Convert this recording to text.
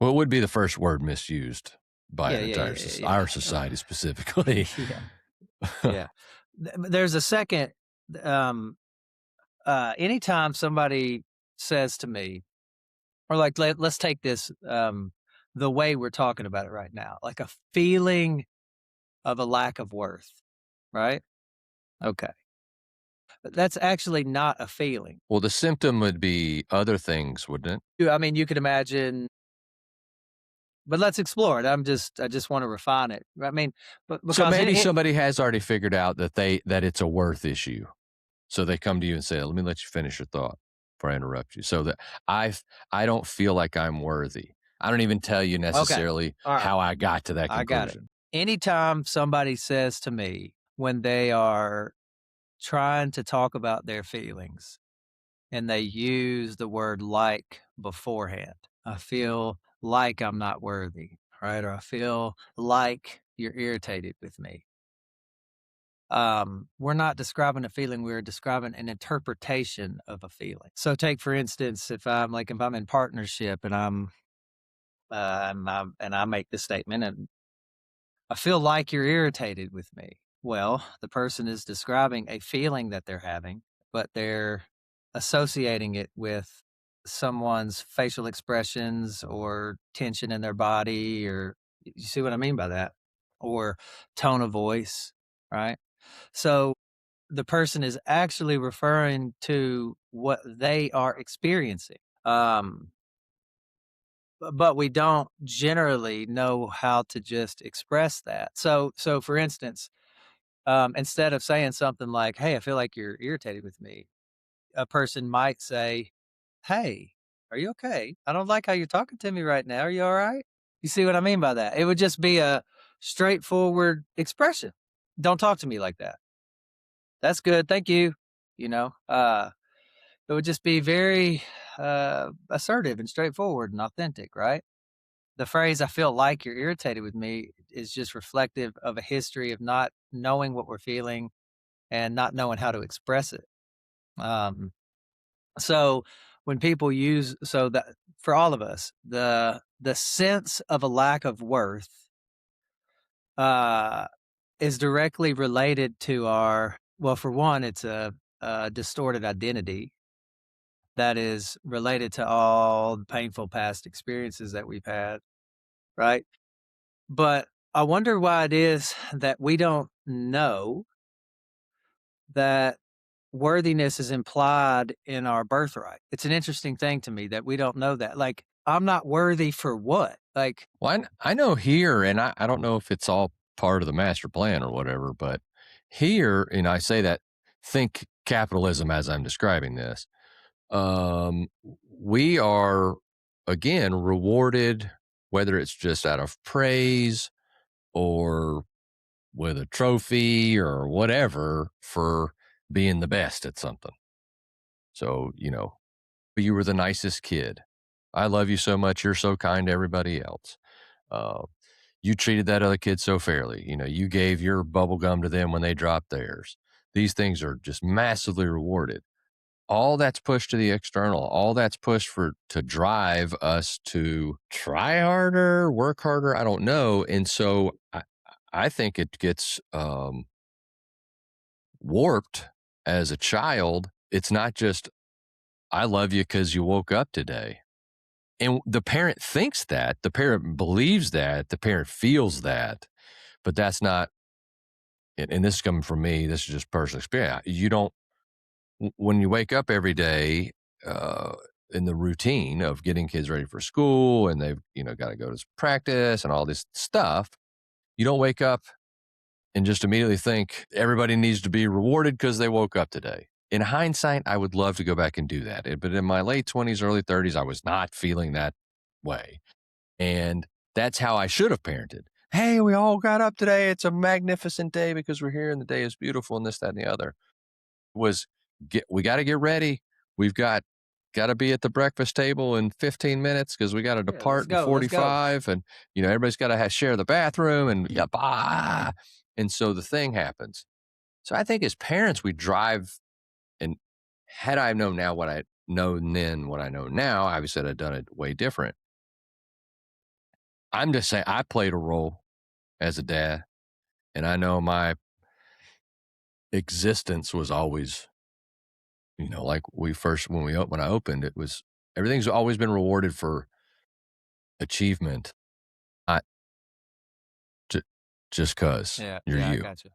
Well, it would be the first word misused by Yeah, an yeah, entire yeah, yeah, our yeah. society specifically. Yeah, yeah. There's a second, um, anytime somebody says to me, or like, let's take this, the way we're talking about it right now, like a feeling of a lack of worth, right? Okay. That's actually not a feeling. Well, the symptom would be other things, wouldn't it? I mean, you could imagine, but let's explore it. I just want to refine it. I mean, but So because maybe somebody has already figured out that it's a worth issue. So they come to you and say, "Let me let you finish your thought before I interrupt you." So that I I don't feel like I'm worthy. I don't even tell you okay. necessarily All right. how I got to that I got it. conclusion. Anytime somebody says to me when they are trying to talk about their feelings and they use the word like beforehand, I feel like I'm not worthy, right? Or I feel like you're irritated with me. We're not describing a feeling, we're describing an interpretation of a feeling. So take for instance, if I'm in partnership and and I make this statement and I feel like you're irritated with me. Well, the person is describing a feeling that they're having, but they're associating it with someone's facial expressions or tension in their body, or you see what I mean by that? Or tone of voice, right? So the person is actually referring to what they are experiencing. Um, but we don't generally know how to just express that. So for instance, instead of saying something like, "Hey, I feel like you're irritated with me," a person might say, "Hey, are you okay? I don't like how you're talking to me right now. Are you all right?" You see what I mean by that? It would just be a straightforward expression. "Don't talk to me like that. That's good. Thank you." You know, it would just be very assertive and straightforward and authentic, right? The phrase, "I feel like you're irritated with me," is just reflective of a history of not knowing what we're feeling and not knowing how to express it. Um, so when people use so that for all of us, the sense of a lack of worth uh, is directly related to our well, for one, it's a distorted identity that is related to all the painful past experiences that we've had, right? But I wonder why it is that we don't know that worthiness is implied in our birthright. It's an interesting thing to me that we don't know that. Like, I'm not worthy for what? Like, Well, I know here, and I don't know if it's all part of the master plan or whatever, but here, and I say that, think capitalism as I'm describing this. Um, we are again rewarded, whether it's just out of praise or with a trophy or whatever, for being the best at something. So, you were the nicest kid. I love you so much. You're so kind to everybody else. Uh, you treated that other kid so fairly. You gave your bubble gum to them when they dropped theirs. These things are just massively rewarded. All that's pushed to the external. All that's pushed for to drive us to try harder, work harder. I don't know. And so I think it gets warped as a child. It's not just "I love you because you woke up today." And the parent thinks that, the parent believes that, the parent feels that, but that's not, and this is coming from me, this is just personal experience. You don't, when you wake up every day, uh, in the routine of getting kids ready for school and they've, got to go to practice and all this stuff, you don't wake up and just immediately think everybody needs to be rewarded because they woke up today. In hindsight, I would love to go back and do that. But in my late 20s, early 30s, I was not feeling that way. And that's how I should have parented. Hey, we all got up today. It's a magnificent day because we're here and the day is beautiful and this, that, and the other. Was we got to get ready. We've got to be at the breakfast table in 15 minutes because we got to yeah, let's depart in go, let's go. 45, and everybody's got to share the bathroom, and yeah, bah. And so the thing happens. So I think as parents we drive, and had I known now what I know then what I know now, obviously I'd have done it way different. I'm just saying I played a role as a dad, and I know my existence was always, like we first when I opened, it was everything's always been rewarded for achievement, not ju just 'cause Yeah, you're yeah, I you. got you.